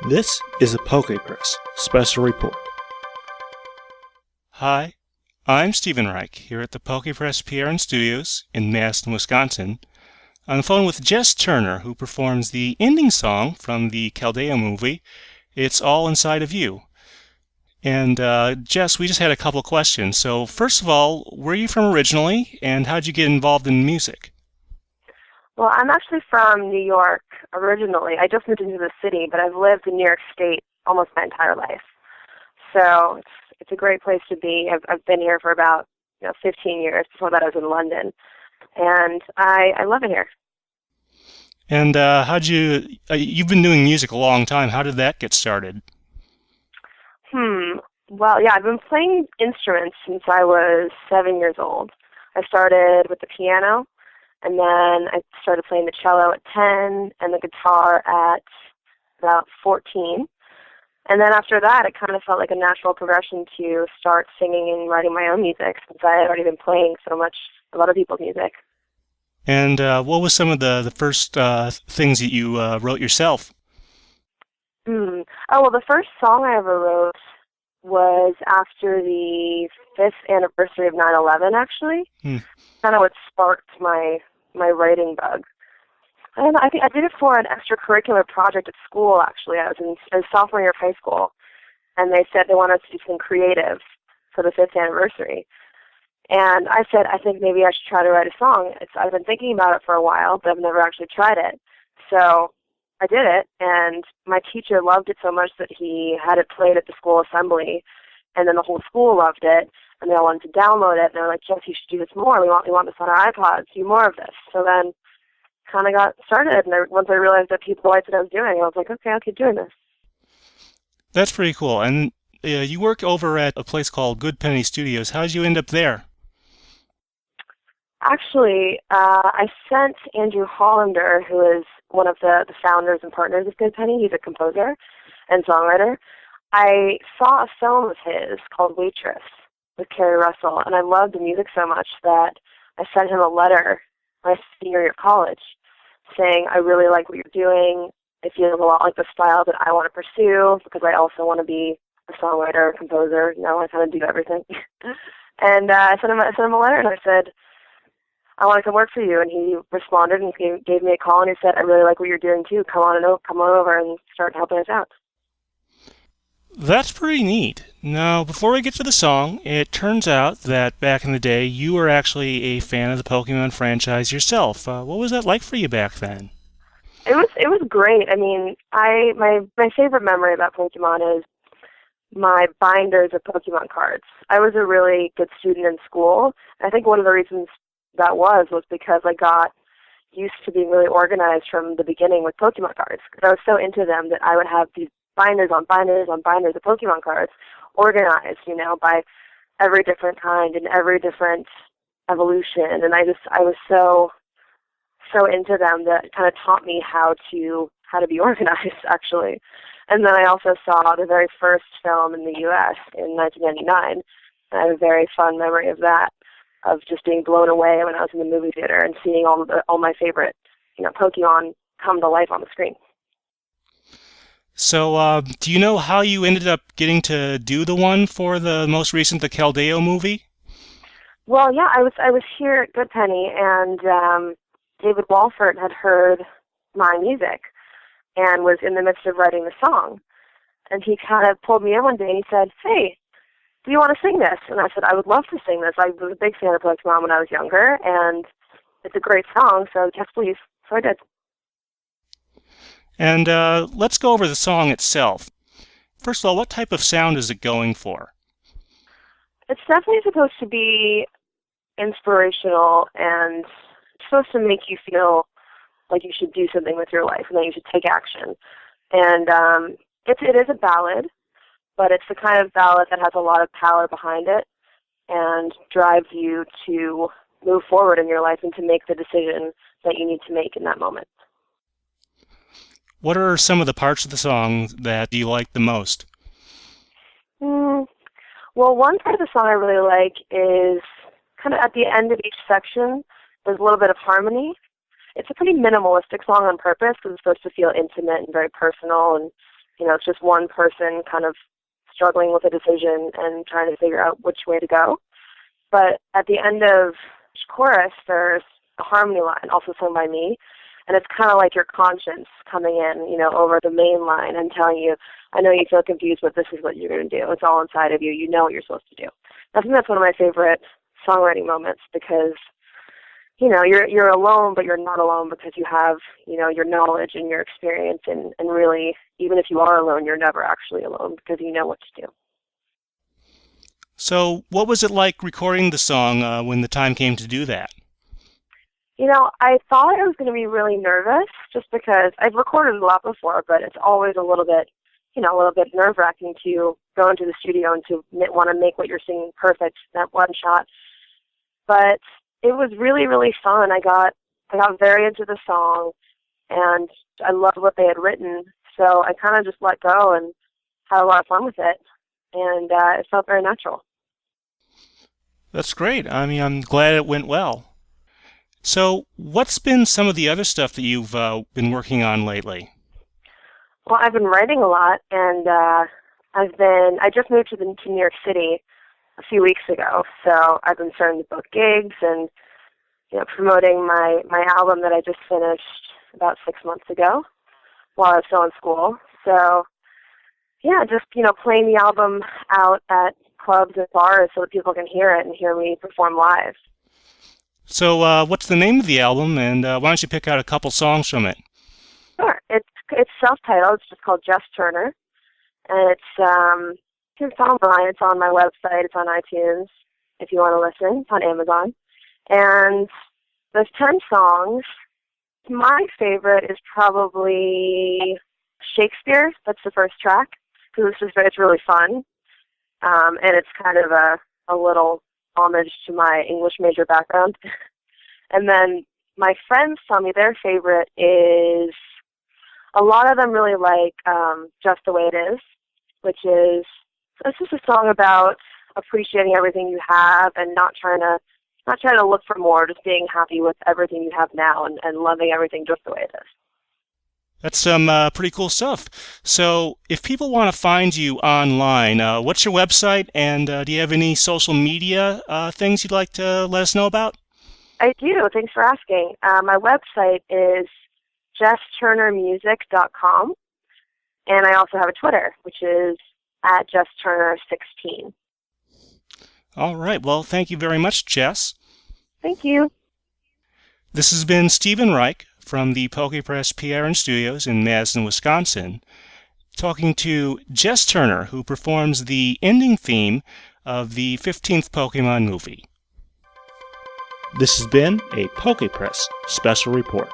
This is a PokePress special report. Hi, I'm Stephen Reich here at the PokePress PIRN Studios in Madison, Wisconsin, on the phone with Jess Turner, who performs the ending song from the Caldeo movie, It's All Inside of You. And Jess, we just had a couple of questions. So first of all, where are you from originally, and how did you get involved in music? Well, I'm actually from New York originally. I just moved into the city, but I've lived in New York State almost my entire life. So it's a great place to be. I've been here for about 15 years. Before that, I was in London, and I love it here. And how'd you've been doing music a long time. How did that get started? Well, yeah, I've been playing instruments since I was 7 years old. I started with the piano, and then I started playing the cello at 10 and the guitar at about 14. And then after that, it kind of felt like a natural progression to start singing and writing my own music since I had already been playing so much of other people's music. And what was some of the first things that you wrote yourself? Oh, well, the first song I ever wrote was after the 5th anniversary of 9/11, actually. Kind of what sparked my writing bug. And I think I did it for an extracurricular project at school, actually. I was in sophomore year of high school, and they said they wanted us to do something creative for the 5th anniversary. And I said, I think maybe I should try to write a song. I've been thinking about it for a while, but I've never actually tried it. So I did it, and my teacher loved it so much that he had it played at the school assembly, and then the whole school loved it, and they all wanted to download it, and they were like, Jess, you should do this more. We want this on our iPods. Do more of this. So then kind of got started, and once I realized that people liked what I was doing, I was like, okay, I'll keep doing this. That's pretty cool. And you work over at a place called Good Penny Studios. How did you end up there? Actually, I sent Andrew Hollander, who is one of the founders and partners of Good Penny. He's a composer and songwriter. I saw a film of his called Waitress with Carrie Russell, and I loved the music so much that I sent him a letter my senior year of college saying, I really like what you're doing. It feels a lot like the style that I want to pursue because I also want to be a songwriter, composer. I kind of do everything. And I sent him a letter, and I said, I want to come work for you. And he responded and gave me a call, and he said, I really like what you're doing too. Come on over and start helping us out. That's pretty neat. Now, before we get to the song, it turns out that back in the day, you were actually a fan of the Pokemon franchise yourself. What was that like for you back then? It was great. I mean, my favorite memory about Pokemon is my binders of Pokemon cards. I was a really good student in school. I think one of the reasons that was because I got used to being really organized from the beginning with Pokemon cards. Because I was so into them that I would have these binders on binders on binders of Pokemon cards organized, by every different kind and every different evolution. And I was so into them that it kind of taught me how to be organized, actually. And then I also saw the very first film in the U.S. in 1999. And I have a very fun memory of that, of just being blown away when I was in the movie theater and seeing all my favorite, Pokemon come to life on the screen. So, do you know how you ended up getting to do the one for the most recent, the Caldeo movie? Well, yeah, I was here at Good Penny, and David Walford had heard my music and was in the midst of writing the song. And he kind of pulled me in one day and he said, hey, do you want to sing this? And I said, I would love to sing this. I was a big fan of Pokemon when I was younger, and it's a great song, so yes, please. So I did. And let's go over the song itself. First of all, what type of sound is it going for? It's definitely supposed to be inspirational and supposed to make you feel like you should do something with your life and that you should take action. And it is a ballad, but it's the kind of ballad that has a lot of power behind it and drives you to move forward in your life and to make the decision that you need to make in that moment. What are some of the parts of the song that you like the most? Well, one part of the song I really like is kind of at the end of each section, there's a little bit of harmony. It's a pretty minimalistic song on purpose because it's supposed to feel intimate and very personal and it's just one person kind of struggling with a decision and trying to figure out which way to go. But at the end of each chorus, there's a harmony line, also sung by me, and it's kind of like your conscience coming in, over the main line and telling you, I know you feel confused, but this is what you're going to do. It's all inside of you. You know what you're supposed to do. I think that's one of my favorite songwriting moments because, you're alone, but you're not alone because you have, your knowledge and your experience, and really, even if you are alone, you're never actually alone because you know what to do. So what was it like recording the song when the time came to do that? I thought I was going to be really nervous just because I've recorded a lot before, but it's always a little bit nerve-wracking to go into the studio and to want to make what you're singing perfect, that one shot. But it was really, really fun. I got very into the song, and I loved what they had written, so I kind of just let go and had a lot of fun with it, and it felt very natural. That's great. I mean, I'm glad it went well. So what's been some of the other stuff that you've been working on lately? Well, I've been writing a lot, and I just moved to New York City a few weeks ago, so I've been starting to book gigs and promoting my album that I just finished about 6 months ago while I was still in school. So yeah, just playing the album out at clubs and bars so that people can hear it and hear me perform live. So what's the name of the album, and why don't you pick out a couple songs from it? Sure. It's self-titled. It's just called Jess Turner, and it's online. It's on my website. It's on iTunes if you want to listen. It's on Amazon. And there's 10 songs. My favorite is probably Shakespeare. That's the first track because it's really fun, and it's kind of a little homage to my English major background. And then my friends tell me their favorite is, a lot of them really like Just the Way It Is, which is, it's just a song about appreciating everything you have and not trying to look for more, just being happy with everything you have now and loving everything just the way it is. That's some pretty cool stuff. So if people want to find you online, what's your website, and do you have any social media things you'd like to let us know about? I do. Thanks for asking. My website is jessturnermusic.com, and I also have a Twitter, which is at JessTurner16. All right. Well, thank you very much, Jess. Thank you. This has been Stephen Reich from the PokePress PIRN Studios in Madison, Wisconsin, talking to Jess Turner, who performs the ending theme of the 15th Pokemon movie. This has been a PokePress Special Report.